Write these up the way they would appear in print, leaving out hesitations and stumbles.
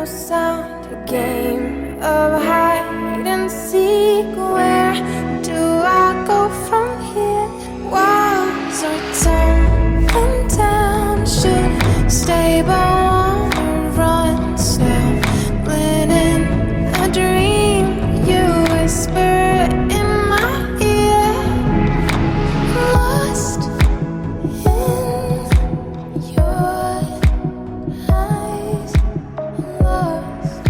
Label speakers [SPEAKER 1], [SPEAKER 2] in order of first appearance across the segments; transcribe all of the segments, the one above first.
[SPEAKER 1] no sound, a game of hide and seek. Where do I go from here? Walls are tumbling down, should stay but wanna run. Stumbling in a dream, you whisper in my ear. Lost in your eyes, lost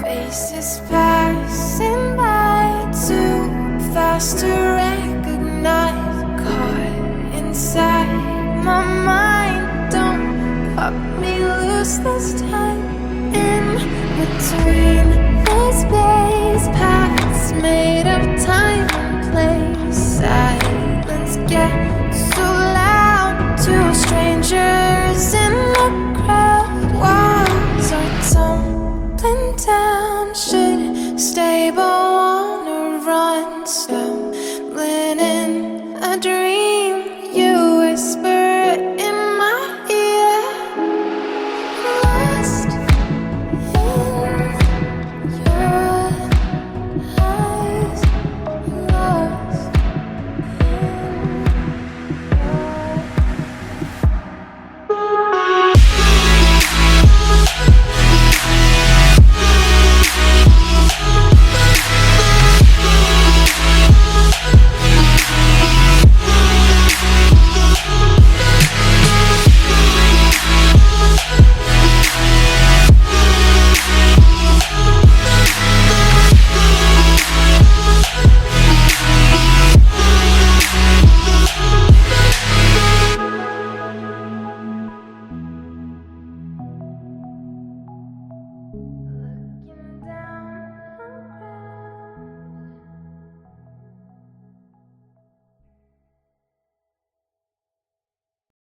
[SPEAKER 1] faces passing by too fast to recognize. Caught inside my mind, don't pop me loose this time. In between the space, paths made of time and place. Silence gets so loud to strangers.